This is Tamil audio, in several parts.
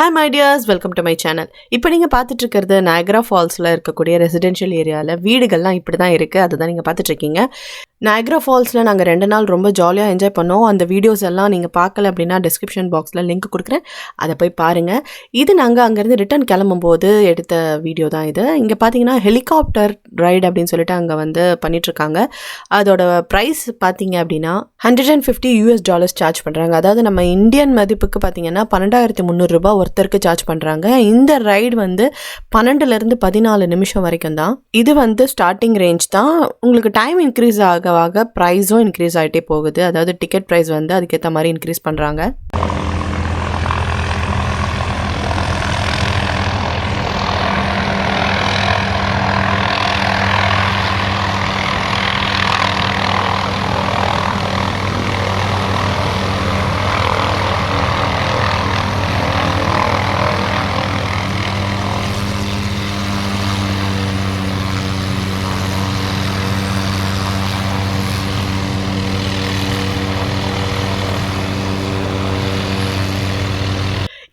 Hi my dears, welcome to my channel. இப்போ நீங்க பார்த்துட்டு இருக்கிறது நயகரா ஃபால்ஸ்ல இருக்கக்கூடிய ரெசிடென்ஷியல் ஏரியால வீடுகள்லாம் இப்படி தான் இருக்கு. அதுதான் நீங்க பார்த்துட்டு இருக்கீங்க. நயகரா ஃபால்ஸ்ல நாங்க 2 நாள் ரொம்ப ஜாலியா என்ஜாய் பண்ணோம். அந்த வீடியோஸ் எல்லாம் நீங்க பார்க்கல அப்படினா டிஸ்கிரிப்ஷன் பாக்ஸ்ல லிங்க் கொடுக்கிறேன். அத போய் பாருங்க. இது நாங்க அங்க இருந்து ரிட்டர்ன் கிளம்பும்போது எடுத்த வீடியோ தான் இது. இங்க பாத்தீங்கன்னா ஹெலிகாப்டர் ரைட் அப்படினு சொல்லிட்டு அங்க வந்து பண்ணிட்டு இருக்காங்க. அதோட பிரைஸ் பாத்தீங்க அப்படினா $150 சார்ஜ் பண்றாங்க. அதாவது நம்ம இந்தியன் மதிப்புக்கு பாத்தீங்கன்னா 12300 ரூபாய் ஒருத்தருக்கு சார்ஜ் பண்றாங்க. இந்த ரைடு வந்து 12ல இருந்து 14 நிமிஷம் வரைக்கும் தான். இது வந்து ஸ்டார்டிங் ரேஞ்ச் தான். உங்களுக்கு டைம் இன்க்ரீஸ் ஆக பிரைஸும் இன்க்ரீஸ் ஆகிட்டே போகுது. அதாவது டிக்கெட் ப்ரைஸ் வந்து அதுக்கேற்ற மாதிரி இன்க்ரீஸ் பண்ணுறாங்க.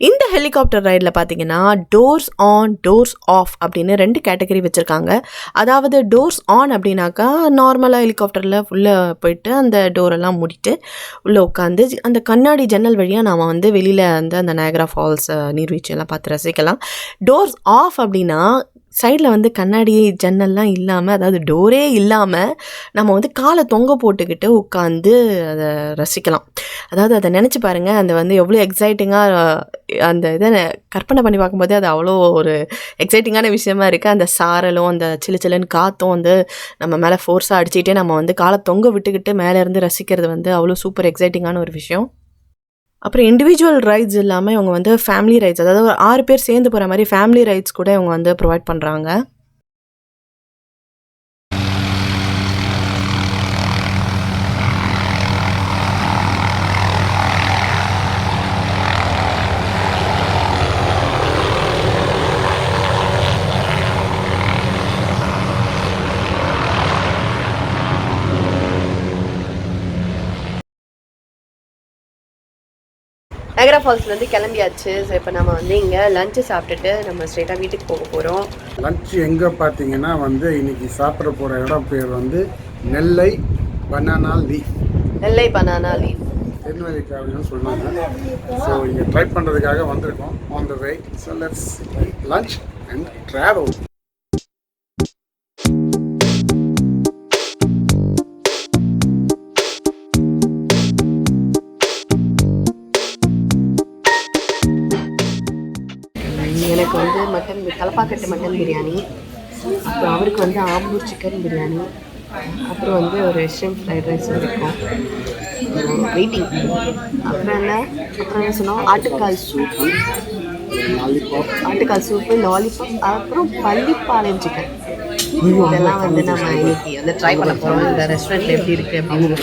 இந்த ஹெலிகாப்டர் ரைடில் பார்த்தீங்கன்னா டோர்ஸ் ஆன் டோர்ஸ் ஆஃப் அப்படின்னு 2 கேட்டகரி வச்சுருக்காங்க. அதாவது டோர்ஸ் ஆன் அப்படின்னாக்கா நார்மலாக ஹெலிகாப்டரில் ஃபுல்லாக போயிட்டு அந்த டோரெல்லாம் மூடிட்டு உள்ளே உட்காந்து அந்த கண்ணாடி ஜன்னல் வழியாக நாம் வந்து வெளியில் வந்து அந்த நயகரா ஃபால்ஸ் நீர்வீழ்ச்சியெல்லாம் பார்த்து ரசிக்கலாம். டோர்ஸ் ஆஃப் அப்படின்னா சைடில் வந்து கண்ணாடி ஜன்னல்லாம் இல்லாமல், அதாவது டோரே இல்லாமல் நம்ம வந்து காலை தொங்க போட்டுக்கிட்டு உட்காந்து அதை ரசிக்கலாம். அதாவது அதை நினச்சி பாருங்கள், அந்த வந்து எவ்வளோ எக்ஸைட்டிங்காக அந்த இதை கற்பனை பண்ணி பார்க்கும்போது அது அவ்வளோ ஒரு எக்ஸைட்டிங்கான விஷயமா இருக்குது. அந்த சாரலும் அந்த சில்லுன்னு காற்றும் வந்து நம்ம மேலே ஃபோர்ஸாக அடிச்சுக்கிட்டே நம்ம வந்து காலை தொங்க விட்டுக்கிட்டு மேலேருந்து ரசிக்கிறது வந்து அவ்வளோ சூப்பர் எக்ஸைட்டிங்கான ஒரு விஷயம். அப்புறம் இண்டிவிஜுவல் ரைட்ஸ் இல்லாமல் இவங்க வந்து ஃபேமிலி ரைட்ஸ், அதாவது ஒரு 6 பேர் சேர்ந்து போகிற மாதிரி ஃபேமிலி ரைட்ஸ் கூட இவங்க வந்து ப்ரொவைட் பண்ணுறாங்க. நயகரா ஃபால்ஸ்லேருந்து கிளம்பியாச்சு. ஸோ இப்போ நம்ம வந்து இங்கே லஞ்சு சாப்பிட்டுட்டு நம்ம ஸ்ட்ரெயிட்டாக வீட்டுக்கு போக போகிறோம். லஞ்சு எங்கே பார்த்தீங்கன்னா வந்து இன்னைக்கு சாப்பிட போகிற இடம் பேர் வந்து நெல்லை பனானா லீஃப். நெல்லை பனானா லீஃப் திருநெல்வேலிக்காரங்கன்னு சொன்னாங்க. ஸோ இங்கே ட்ரை பண்ணுறதுக்காக வந்திருக்கோம் on the way. So let's lunch and travel. எனக்கு வந்து மட்டன் தலப்பாக்கட்டு மட்டன் பிரியாணி, அப்புறம் அவருக்கு வந்து ஆம்பூர் சிக்கன் பிரியாணி, அப்புறம் வந்து ஒரு ஷ்ரிம்ப் ஃப்ரைட் ரைஸ் இருக்கும் வெயிட்டிங். அப்புறம் என்ன சொன்னோம், ஆட்டுக்கால் சூப்பு, லாலிபாப், அப்புறம் பள்ளிப்பாளையம் சிக்கன். இதெல்லாம் வந்து நம்ம இன்னைக்கு வந்து ட்ரை பண்ண போகிறோம். இந்த ரெஸ்டாரண்ட்டில் எப்படி இருக்குது அப்படின்னு.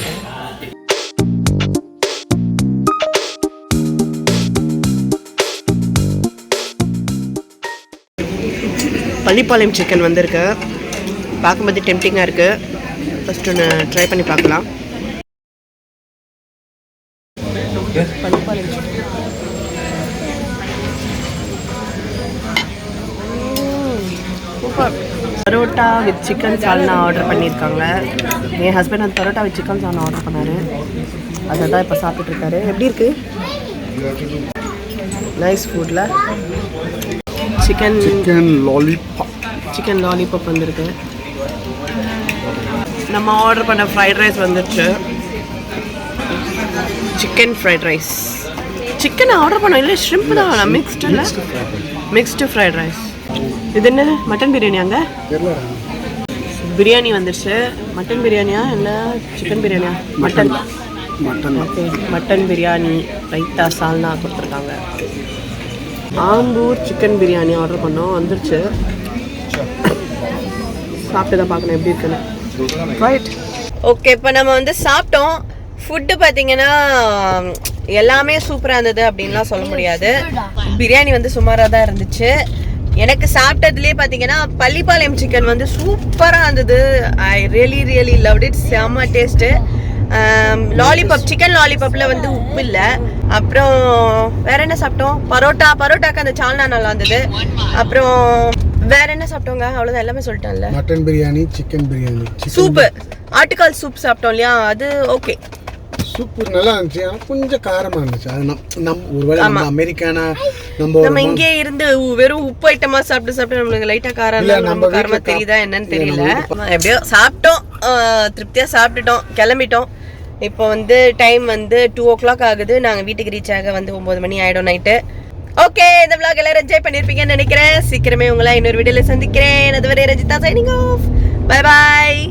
பள்ளிப்பாளையம் சிக்கன் வந்திருக்கு. பார்க்கும்போது டெம்டிங்காக இருக்குது. ஃபஸ்ட்டு ஒன்று ட்ரை பண்ணி பார்க்கலாம். Pallipalayam chicken super. Parotta with chicken salna order பண்ணியிருக்காங்க. என் ஹஸ்பண்ட் அந்த parotta with chicken salna order பண்ணார். அதை தான் இப்போ சாப்பிட்டுருக்காரு. எப்படி இருக்குது? நைஸ் ஃபுட்டில் சிக்கன் லாலிபாப் வந்திருக்கு. நம்ம ஆர்டர் பண்ண ஃப்ரைட் ரைஸ் வந்துடுச்சு. Chicken fried rice. Chicken order பண்ணோம் இல்லை, ஷ்ரிம்ப் தான் மிக்ஸ்டு ஃப்ரைட் ரைஸ். இது என்ன மட்டன் பிரியாணியாங்க? பிரியாணி வந்துடுச்சு. மட்டன் பிரியாணியா இல்லை சிக்கன் பிரியாணியா? Mutton. Okay, mutton biryani, raita, salna கொடுத்துருக்காங்க. ஆம்பூர் சிக்கன் பிரியாணி ஆர்டர் பண்ணோம், வந்துருச்சு. சாப்பிட்டு தான் பார்க்கணும் எப்படி இருக்குன்னு. Right, okay. இப்போ நம்ம வந்து சாப்பிட்டோம். ஃபுட்டு பார்த்தீங்கன்னா எல்லாமே சூப்பராக இருந்தது அப்படின்லாம் சொல்ல முடியாது. பிரியாணி வந்து சுமாராக தான் இருந்துச்சு. எனக்கு சாப்பிட்டதுலேயே பார்த்தீங்கன்னா பள்ளிப்பாளையம் சிக்கன் வந்து சூப்பராக இருந்தது. I really loved it. செம்ம டேஸ்ட்டு. லாலிபாப், சிக்கன் லாலிபாப்ல வந்து உப்பு இல்லை. அப்புறம் வேற என்ன சாப்பிட்டோம்? பரோட்டாக்கு அந்த சால்னா நல்லா இருந்தது. அப்புறம் வேற என்ன சாப்பிட்டோங்க? அவ்வளோதான், எல்லாமே சொல்லிட்டேன்ல. Mutton biryani, chicken biryani, soup, ஆட்டுக்கால் சூப் சாப்பிட்டோம் இல்லையா, அது ஓகே. சூப்பு நல்லா இருந்துச்சு, ஆனால் கொஞ்சம் காரமாக இருந்துச்சு. அது ஒருவேளை நம்ம அமெரிக்கானா நம்ம இங்கே இருந்து வெறும் உப்பு ஐட்டமா சாப்பிட்டு நம்மளுக்கு லைட்டா காரமா தெரியுதா என்னன்னு தெரியல. எப்படியோ சாப்பிட்டோம், திருப்தியா சாப்பிட்டுட்டோம், கிளம்பிட்டோம். இப்போ வந்து டைம் வந்து 2 o'clock ஆகுது. நாங்கள் வீட்டுக்கு ரீச் ஆக வந்து 9 மணி ஆயிடும் நைட்டு. ஓகே, இந்த vlog எல்லாரும் என்ஜாய் பண்ணியிருப்பீங்கன்னு நினைக்கிறேன். சீக்கிரமே உங்களை இன்னொரு வீடியோல சந்திக்கிறேன். அதுவரை Rajitha signing off. Bye bye.